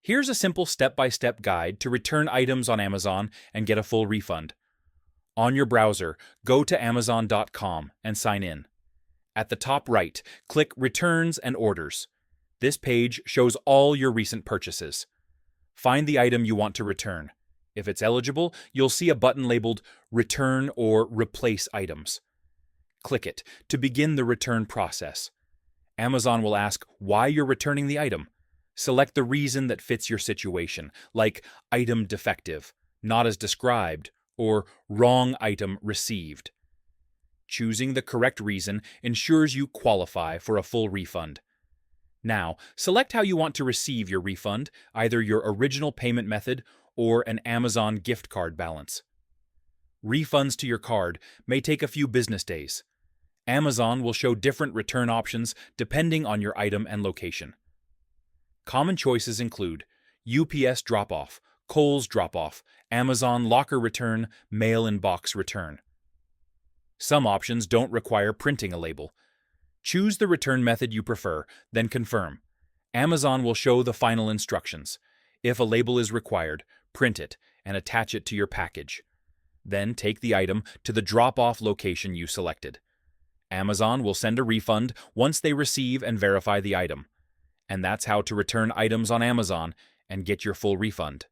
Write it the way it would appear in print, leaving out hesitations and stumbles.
Here's a simple step-by-step guide to return items on Amazon and get a full refund. On your browser, go to Amazon.com and sign in. At the top right, click Returns and Orders. This page shows all your recent purchases. Find the item you want to return. If it's eligible, you'll see a button labeled Return or Replace Items. Click it to begin the return process. Amazon will ask why you're returning the item. Select the reason that fits your situation, like item defective, not as described, or wrong item received. Choosing the correct reason ensures you qualify for a full refund. Now, select how you want to receive your refund, either your original payment method or an Amazon gift card balance. Refunds to your card may take a few business days. Amazon will show different return options depending on your item and location. Common choices include UPS drop-off, Kohl's drop-off, Amazon locker return, mail-in-box return. Some options don't require printing a label. Choose the return method you prefer, then confirm. Amazon will show the final instructions. If a label is required, print it and attach it to your package. Then take the item to the drop-off location you selected. Amazon will send a refund once they receive and verify the item. And that's how to return items on Amazon and get your full refund.